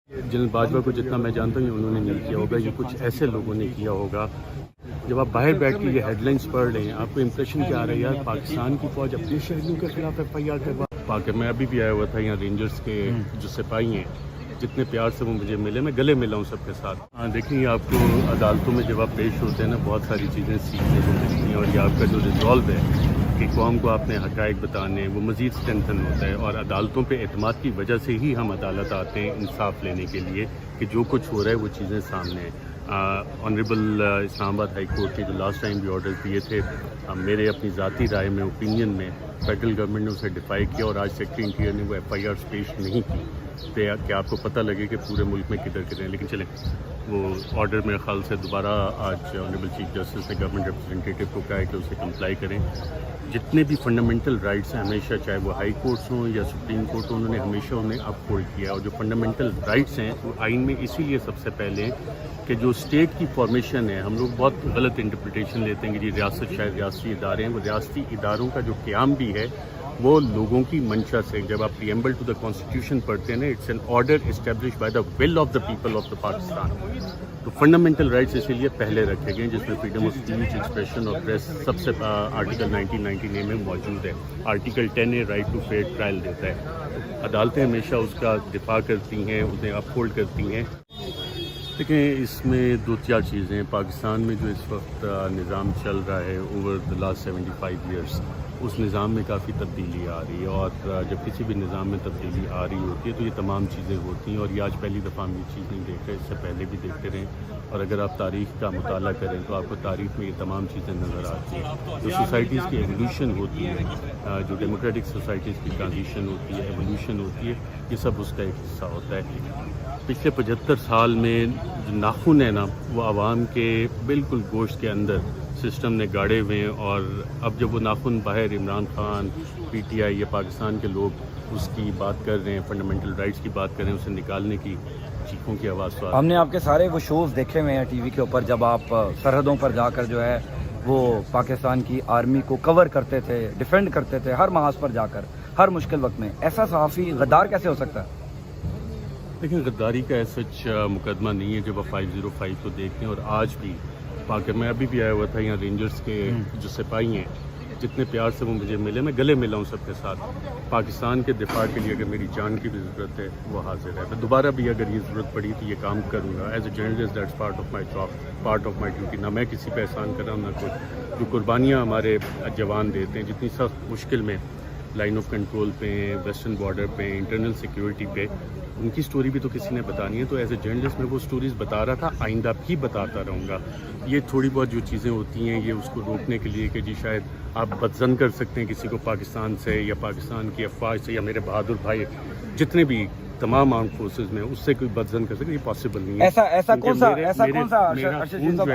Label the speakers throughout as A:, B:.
A: General Bajwa کو جتنا میں جانتا ہوں انہوں نے نہیں کیا ہوگا، یہ کچھ ایسے لوگوں نے کیا ہوگا۔ جب آپ باہر بیٹھ کے یہ ہیڈ لائنس پڑھ رہے ہیں آپ کو امپریشن کیا آ رہا ہے یار پاکستان کی فوج اپنے شہریوں کے خلاف ایف آئی آر کروا پاک۔ میں ابھی بھی آیا ہوا تھا یہاں رینجرز کے جو سپاہی ہیں، جتنے پیار سے وہ مجھے ملے، میں گلے ملا ہوں سب کے ساتھ۔ ہاں دیکھیں یہ آپ کو عدالتوں میں جب آپ پیش ہوتے ہیں نا بہت ساری چیزیں سیکھنے کو ملتی ہیں، اور یہ آپ کا جو ریزالو ہے کہ قوم کو آپ نے حقائق بتانے وہ مزید اسٹرینتھن ہوتا ہے، اور عدالتوں پہ اعتماد کی وجہ سے ہی ہم عدالت آتے ہیں انصاف لینے کے لیے کہ جو کچھ ہو رہا ہے وہ چیزیں سامنے ہیں۔ آنریبل اسلام آباد ہائی کورٹ کے جو لاسٹ ٹائم بھی آرڈر دیے تھے، میرے اپنی ذاتی رائے میں اوپینین میں فیڈرل گورنمنٹ نے اسے ڈیفائی کیا، اور آج سیکرٹری انٹیریئر نے وہ ایف آئی آرز پیش نہیں کی کہ آپ کو پتہ لگے کہ پورے ملک میں کدھر کدھر ہیں۔ لیکن چلیں وہ آرڈر میرے خیال سے دوبارہ آج آنریبل چیف جسٹس نے گورنمنٹ ریپرزنٹیٹیو کو کہا ہے کہ اسے کمپلائی کریں۔ جتنے بھی فنڈامنٹل رائٹس ہیں ہمیشہ چاہے وہ ہائی کورٹس ہوں یا سپریم کورٹ ہوں، انہوں نے ہمیشہ انہیں اپ ہولڈ کیا، اور جو فنڈامنٹل رائٹس ہیں وہ آئین میں اسی لیے سب سے پہلے ہیں کہ جو اسٹیٹ کی فارمیشن ہے، ہم لوگ بہت غلط انٹرپریٹیشن لیتے ہیں کہ جی ریاست شاید ریاستی ادارے ہیں، وہ ریاستی اداروں کا جو قیام بھی ہے وہ لوگوں کی منشا سے، جب آپ پریمبل ٹو دا کانسٹیٹیوشن پڑھتے ہیں نا، it's an order establish by the will of the people of the Pakistan. تو فنڈامنٹل رائٹس اسی لیے پہلے رکھے گئے جس میں فریڈم آف اسپیچ، ایکسپریشن اور پریس سب سے آرٹیکل 1990 میں موجود ہے۔ Article 10 right to fair trial دیتا ہے۔ عدالتیں ہمیشہ اس کا دفاع کرتی ہیں، اسے اپ ہولڈ کرتی ہیں۔ دیکھیں اس میں دو چار چیزیں، پاکستان میں جو اس وقت نظام چل رہا ہے اوور دا لاسٹ 75 ایئرس، اس نظام میں کافی تبدیلی آ رہی ہے، اور جب کسی بھی نظام میں تبدیلی آ رہی ہوتی ہے تو یہ تمام چیزیں ہوتی ہیں، اور یہ آج پہلی دفعہ ہم یہ چیز نہیں دیکھ رہے، اس سے پہلے بھی دیکھتے رہیں، اور اگر آپ تاریخ کا مطالعہ کریں تو آپ کو تاریخ میں یہ تمام چیزیں نظر آتی ہیں۔ جو سوسائٹیز کی ایولیوشن ہوتی ہے، جو ڈیموکریٹک سوسائٹیز کی ٹرانزیشن ہوتی ہے، ایولیوشن ہوتی ہے، یہ سب اس کا ایک حصہ ہوتا ہے۔ پچھلے 75 سال میں جو ناخن ہے نا وہ عوام کے بالکل گوشت کے اندر سسٹم نے گاڑے ہوئے ہیں، اور اب جب وہ ناخن باہر Imran Khan, P T I یا پاکستان کے لوگ اس کی بات کر رہے ہیں، فنڈامنٹل رائٹس کی بات کر رہے ہیں، اسے نکالنے کی چیخوں کی آواز تو
B: ہم نے آپ کے سارے وہ شوز دیکھے ہوئے ہیں ٹی وی کے اوپر، جب آپ سرحدوں پر جا کر جو ہے وہ پاکستان کی آرمی کو کور کرتے تھے، ڈیفینڈ کرتے تھے ہر محاذ پر جا کر ہر مشکل وقت میں۔ ایسا صحافی غدار کیسے ہو سکتا ہے؟
A: لیکن غداری کا سچ مقدمہ نہیں ہے جب آپ 505 کو دیکھتے ہیں، اور آج بھی میں ابھی بھی آیا ہوا تھا یہاں رینجرز کے جو سپاہی ہیں، جتنے پیار سے وہ مجھے ملے، میں گلے ملا ہوں سب کے ساتھ۔ پاکستان کے دفاع کے لیے اگر میری جان کی بھی ضرورت ہے وہ حاضر ہے، میں دوبارہ بھی اگر یہ ضرورت پڑی تو یہ کام کروں گا۔ As a journalist that's part of my job, part of my duty. نہ میں کسی پہ احسان کر رہا ہوں نہ کچھ۔ جو قربانیاں ہمارے جوان دیتے ہیں جتنی سخت مشکل میں، لائن آف کنٹرول پہ، ویسٹرن بارڈر پہ، انٹرنل سیکیورٹی پہ، ان کی سٹوری بھی تو کسی نے بتانی ہے۔ تو ایز اے جرنلسٹ میں وہ سٹوریز بتا رہا تھا، آئندہ بھی بتاتا رہوں گا۔ یہ تھوڑی بہت جو چیزیں ہوتی ہیں یہ اس کو روکنے کے لیے کہ جی شاید آپ بدظن کر سکتے ہیں کسی کو پاکستان سے یا پاکستان کی افواج سے، یا میرے بہادر بھائی جتنے بھی تمام آرم فورسز میں اس سے کوئی بدظن کر سکتے، یہ پاسبل نہیں ہے۔
B: ایسا کون سا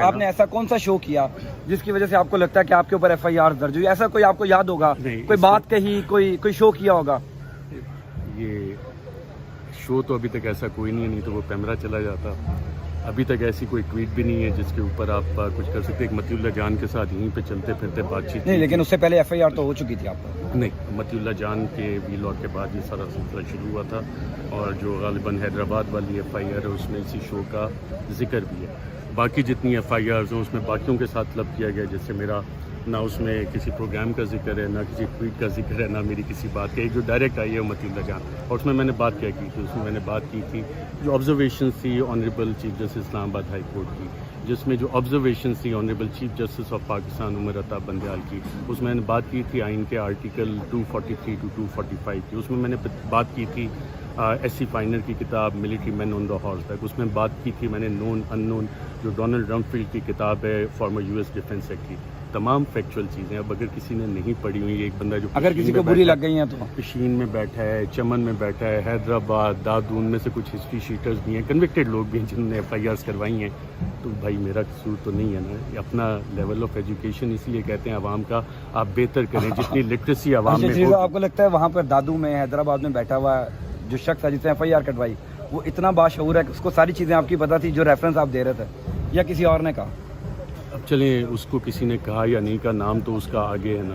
B: آپ نے ایسا کون سا شو کیا جس کی وجہ سے آپ کو لگتا ہے کہ آپ کے اوپر ایف آئی آر درج ہوئی؟ ایسا کوئی آپ کو یاد ہوگا، کوئی بات کہی، کوئی شو کیا ہوگا؟
A: یہ شو تو ابھی تک ایسا کوئی نہیں ہے، نہیں تو وہ کیمرہ چلا جاتا۔ ابھی تک ایسی کوئی ٹویٹ بھی نہیں ہے جس کے اوپر آپ کچھ کر سکتے۔ ایک مطیع اللہ جان کے ساتھ یہیں پہ چلتے پھرتے بات چیت
B: نہیں، لیکن اس سے پہلے ایف آئی آر تو ہو چکی تھی آپ کو؟
A: نہیں، مطیع اللہ جان کے ویلاگ کے بعد یہ سارا سلسلہ شروع ہوا تھا، اور جو غالباً حیدرآباد والی ایف آئی آر ہے اس میں اسی شو کا ذکر بھی ہے۔ باقی جتنی ایف آئی آرز ہیں اس میں باقیوں کے ساتھ طلب کیا گیا، جیسے میرا نہ اس میں کسی پروگرام کا ذکر ہے، نہ کسی ٹویٹ کا ذکر ہے، نہ میری کسی بات کا۔ جو ڈائریکٹ آئی ہے مطیع اللہ جان، اور اس میں میں نے بات کیا کی تھی، اس میں میں نے بات کی تھی جو آبزرویشنس تھی آنریبل چیف جسٹس اسلام آباد ہائی کورٹ کی، جس میں جو آبزرویشنس تھی honourable chief justice of Pakistan Umar Ata Bandial کی، اس میں نے بات کی تھی آئین کے آرٹیکل 243 to 245 کی۔ اس میں میں نے بات کی تھی ایس سی فائنر کی کتاب military man on the horseback, اس میں بات کی تھی میں نے نون ان نون جو ڈونلڈ رمفیلڈ کی کتاب ہے former U S defence secretary. تمام فیکچوئل چیزیں اب اگر کسی نے نہیں پڑھی ہوئی، ایک بندہ جو
B: اگر کسی کو بری لگ گئی ہیں تو
A: پشین میں بیٹھا ہے، چمن میں بیٹھا ہے، حیدرآباد، دادون میں سے کچھ ہسٹری شیٹرز بھی ہیں، کنوکٹڈ لوگ بھی ہیں جنہوں نے ایف آئی آرز کروائی ہیں، تو بھائی میرا قصور تو نہیں ہے نا۔ یہ اپنا لیول آف ایجوکیشن اس لیے کہتے ہیں عوام کا آپ بہتر کریں، جتنی لٹریسی عوام میں ہو۔
B: آپ کو لگتا ہے وہاں پر دادو میں حیدرآباد میں بیٹھا ہوا جو شخص ہے جس نے ایف آئی آر کٹوائی وہ اتنا باشعور ہے کہ اس کو ساری چیزیں آپ کی پتہ تھی جو ریفرنس آپ دے رہے تھے، یا کسی اور نے کہا؟
A: اب چلیں اس کو کسی نے کہا یا نہیں کہا، نام تو اس کا آگے ہے نا،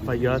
A: FIR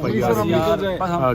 A: FIR